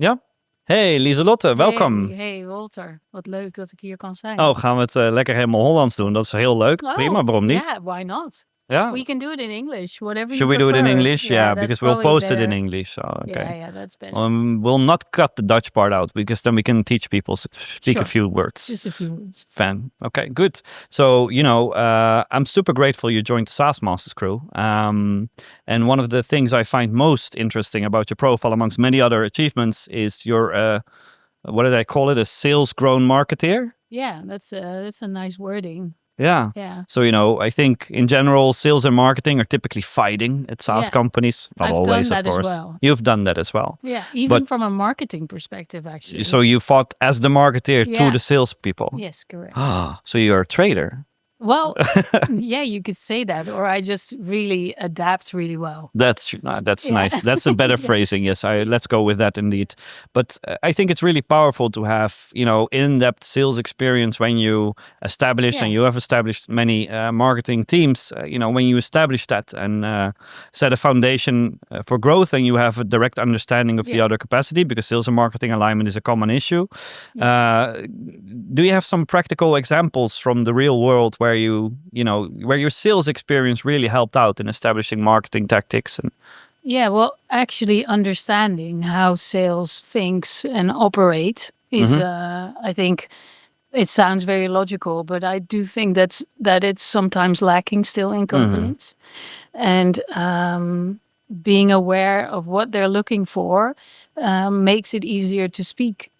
Ja? Hey, Liselotte, welkom. Hey Walter, wat leuk dat ik hier kan zijn. Oh, gaan we het lekker helemaal Hollands doen? Dat is heel leuk. Prima, waarom niet? Yeah, why not? Ja? We can do it in English, whatever Should you we do it in prefer. English? Yeah, that's because we'll probably post it in better. English. So, okay. Yeah, that's better. We'll not cut the Dutch part out because then we can teach people to speak a Sure. few words. Just a few words. Fan. Okay, good. So, I'm super grateful you joined the SaaS Masters crew. And one of the things I find most interesting about your profile, amongst many other achievements, is your, what did I call it? A sales grown marketeer? Yeah, that's a nice wording. Yeah. Yeah. So, I think in general, sales and marketing are typically fighting at SaaS companies. Not I've always, done that of course. as well. You've done that as well. Yeah, even from a marketing perspective, actually. So you fought as the marketeer to the salespeople. Yes, correct. So you're a trader. Well, yeah, you could say that, or I just really adapt really well. That's nice. That's a better phrasing. Yes, let's go with that indeed. But I think it's really powerful to have, in-depth sales experience when you establish, and you have established many marketing teams, when you establish that and set a foundation for growth, and you have a direct understanding of the other capacity, because sales and marketing alignment is a common issue. Do you have some practical examples from the real world where where your sales experience really helped out in establishing marketing tactics? Yeah, well, actually understanding how sales thinks and operate is, I think it sounds very logical, but I do think that it's sometimes lacking still in companies. And being aware of what they're looking for makes it easier to speak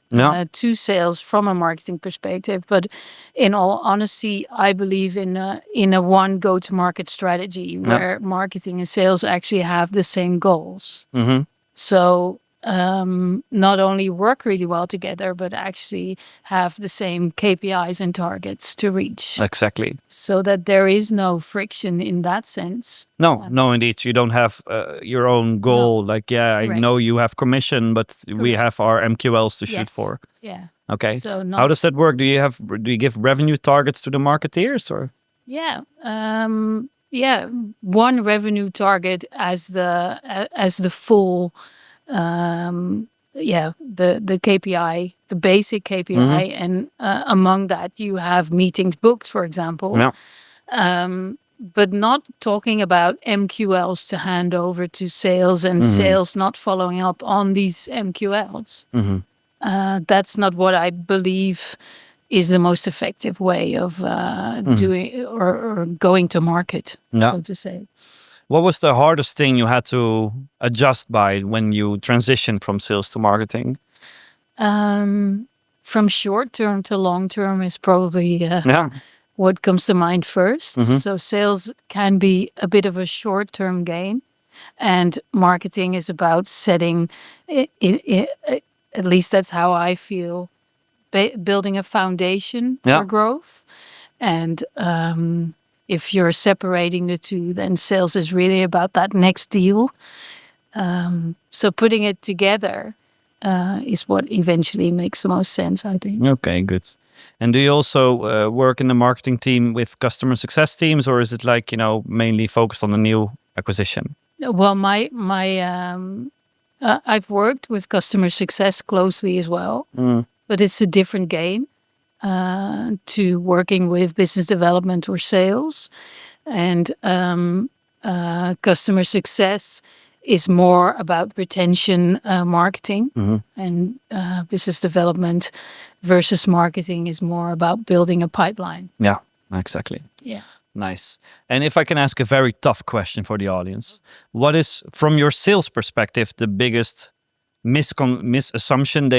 to sales from a marketing perspective. But in all honesty, I believe in a one go-to-market strategy where marketing and sales actually have the same goals. So not only work really well together, but actually have the same KPIs and targets to reach. Exactly. So that there is no friction in that sense. No, indeed. You don't have your own goal. No. I know you have commission, but we have our MQLs to shoot for. Yeah. Okay. So how does that work? Do you give revenue targets to the marketeers, or? Yeah. One revenue target as the full the KPI, the basic KPI, and among that you have meetings booked, for example. But not talking about MQLs to hand over to sales and sales not following up on these MQLs. That's not what I believe is the most effective way of doing or going to market, so to say. What was the hardest thing you had to adjust by when you transitioned from sales to marketing? From short term to long term is probably what comes to mind first. So sales can be a bit of a short term gain, and marketing is about setting, at least that's how I feel, building a foundation for growth. And if you're separating the two, then sales is really about that next deal. So putting it together is what eventually makes the most sense, I think. Okay, good. And do you also work in the marketing team with customer success teams, or is it like, mainly focused on the new acquisition? Well, I've worked with customer success closely as well, but it's a different game to working with business development or sales. And customer success is more about retention marketing, and business development versus marketing is more about building a pipeline. Yeah, exactly. Yeah. Nice. And if I can ask a very tough question for the audience, what is, from your sales perspective, the biggest misassumption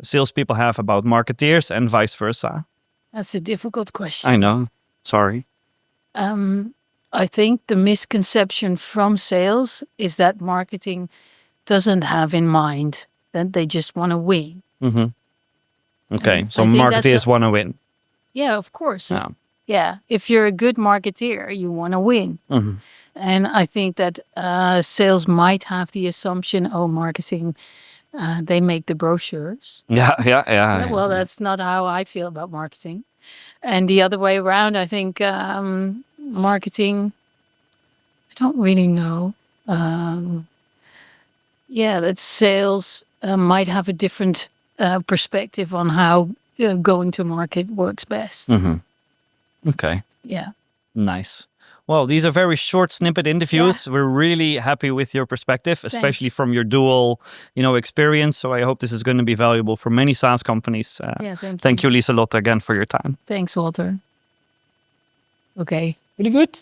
salespeople have about marketeers and vice versa? That's a difficult question. I know. Sorry. I think the misconception from sales is that marketing doesn't have in mind that they just want to win. Okay, so marketeers want to win. Yeah, of course. Yeah, if you're a good marketeer, you want to win. And I think that sales might have the assumption, marketing, they make the brochures. Yeah. Well, that's not how I feel about marketing. And the other way around, I think marketing, I don't really know. That sales might have a different perspective on how going to market works best. Okay. Yeah. Nice. Well, these are very short snippet interviews. We're really happy with your perspective, especially from your dual, experience. So I hope this is going to be valuable for many SaaS companies. Thank you, Liselotte, again for your time. Thanks, Walter. Okay. Really good.